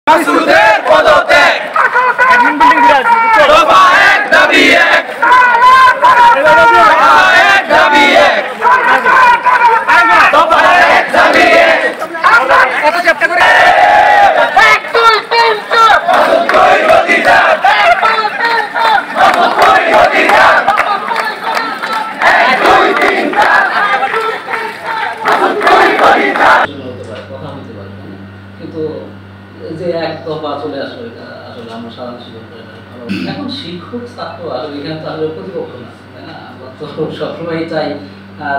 মাসুদের পদত্যাগ দফা এক দাবি এক দফা এক দাবি এক দফা এক দাবি এক কত চেষ্টা করে 1 2 3 4 মাসুদ কই অধিকার 1 2 3 4 মাসুদ কই অধিকার 1 2 3 4 মাসুদ কই অধিকার কথা বলতে পারি কিন্তু যে এক দফা চলে আসলো এটা আসলে আমরা সাধারণ শিক্ষক এখন শিক্ষক ছাত্র আসলে এখানে তো আসলে প্রতিপক্ষ না, তাই না? আমরা তো সবসময় চাই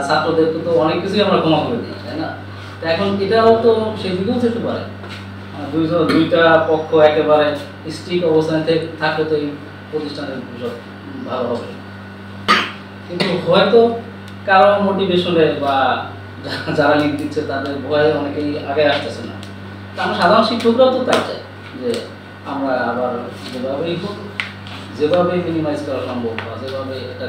ছাত্রদেরকে তো অনেক কিছুই আমরা ক্ষমা করে দিই, তাই না? তো এখন এটাও তো সেই দিকেও যেতে পারে, দুইটা পক্ষ একেবারে স্ট্রিক্ট অবস্থানে থাকলে তো এই প্রতিষ্ঠানের বিষয় ভালো হবে। কিন্তু হয়তো কারো মোটিভেশনে বা যারা লিড দিচ্ছে তাদের ভয়ে অনেকেই আগে আসতেছে না। আমরা সাধারণ শিক্ষকরাও তো তাই চাই যে আমরা আবার যেভাবে মিনিমাইজ করা সম্ভব বা যেভাবে এটা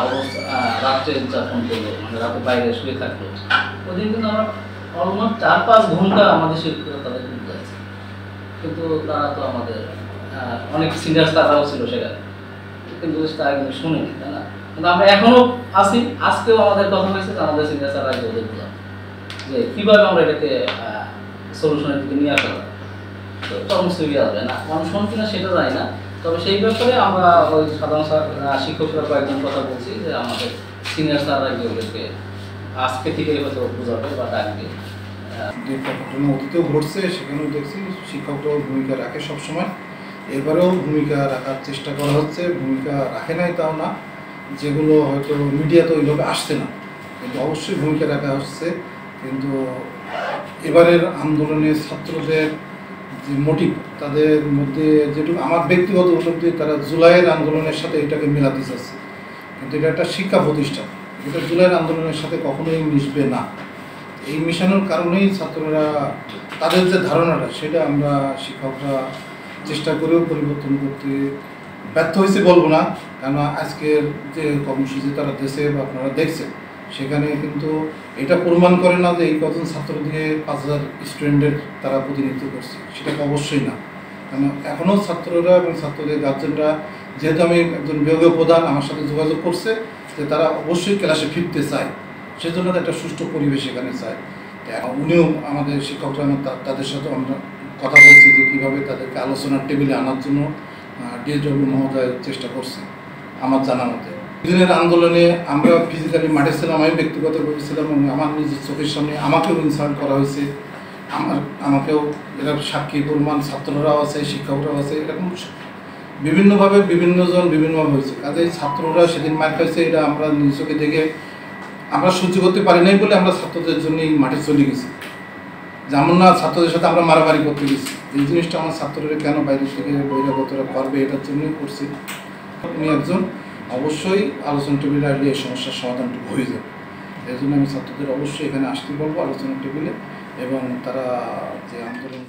অবস্থা রাত্রে যাপন করলো, মানে রাতে বাইরে শুয়ে থাকলো, ওই দিন কিন্তু আমরা অলমোস্ট 4-5 ঘন্টা আমাদের শিক্ষকরা তাদের কিন্তু আছে, কিন্তু তারা তো আমাদের অনেক সিনিয়র তারাও ছিল সেখানে, কিন্তু তারা কিন্তু শুনেনি, তাই না? কিন্তু আমরা এখনো আছি, আজকেও আমাদের কথা হয়েছে যে আমাদের সিনিয়র তারা ওদের বললাম যে কীভাবে আমরা এটাকে সলিউশনের দিকে নিয়ে আসা যায়। তো তখন সুবিধা হবে না, মানুষ শোন কিনা সেটা জানি না, তবে সেই ব্যাপারে আমরা ওই সাধারণ শিক্ষকরা কয়েকজন কথা বলছি যে আমাদের সিনিয়র স্যাররা গিয়ে ওদেরকে আজকে থেকেই হয়তো বোঝাবে বা ডাকবে। যে ঘটনা অতীতেও ঘটছে সেখানেও দেখছি শিক্ষকরাও ভূমিকা রাখে সবসময়, এবারেও ভূমিকা রাখার চেষ্টা করা হচ্ছে। ভূমিকা রাখে নাই তাও না, যেগুলো হয়তো মিডিয়াতে ওইভাবে আসছে না, কিন্তু অবশ্যই ভূমিকা রাখা হচ্ছে। কিন্তু এবারের আন্দোলনে ছাত্রদের যে মোটিভ, তাদের মধ্যে যেটুকু আমার ব্যক্তিগত উপলব্ধি, তারা জুলাইয়ের আন্দোলনের সাথে এটাকে মেলাতে চাচ্ছে, কিন্তু এটা একটা শিক্ষা প্রতিষ্ঠান, এটা জুলাইয়ের আন্দোলনের সাথে কখনোই মিশবে না। এই মিশানোর কারণেই ছাত্ররা তাদের যে ধারণাটা সেটা আমরা শিক্ষকরা চেষ্টা করেও পরিবর্তন করতে ব্যর্থ হয়েছে বলবো না, কেননা আজকের যে কর্মসূচি তারা দেশে বা আপনারা দেখছেন সেখানে কিন্তু এটা প্রমাণ করে না যে এই কজন ছাত্র দিয়ে 5000 স্টুডেন্টের তারা প্রতিনিধিত্ব করছে, সেটাকে অবশ্যই না। কেন এখনও ছাত্ররা এবং ছাত্রদের গার্জেনরা, যেহেতু আমি একজন বিভাগীয় প্রধান, আমার সাথে যোগাযোগ করছে যে তারা অবশ্যই ক্লাসে ফিরতে চায়, সেজন্য একটা সুষ্ঠু পরিবেশ এখানে চায়। উনিও আমাদের শিক্ষকরা তাদের সাথে আমরা কথা বলছি যে কীভাবে তাদেরকে আলোচনার টেবিলে আনার জন্য ডিএসডব্লিউ মহোদয় চেষ্টা করছে আমার জানা মতে। দিনের আন্দোলনে আমরা ফিজিক্যালি মাঠে ছিলাম, আমি ব্যক্তিগতভাবে ছিলাম এবং আমার নিজের চোখের সামনে আমাকেও ইনসাল্ট করা হয়েছে, আমাকেও এরা সাক্ষী প্রমাণ ছাত্ররাও আছে, শিক্ষকরাও আছে, এরকম বিভিন্নভাবে বিভিন্নজন বিভিন্নভাবে হয়েছে। কাজে ছাত্ররা সেদিন মার খাইছে, এটা আমরা নিজেকে দেখে আমরা সহ্য করতে পারি নাই বলে আমরা ছাত্রদের জন্যই মাঠে চলে গেছি। যেমন না ছাত্রদের সাথে আমরা মারামারি করতে গেছি, এই জিনিসটা আমার ছাত্ররা কেন বাইরে থেকে বহিরাগতরা করবে এটার জন্যই করছি। উনি একজন অবশ্যই আলোচনা টেবিলে আসলে এই সমস্যার সমাধানটুকু হয়ে যাবে, এই জন্য আমি ছাত্রদের অবশ্যই এখানে আসতে বলবো আলোচনা টেবিলে, এবং তারা যে আন্দোলন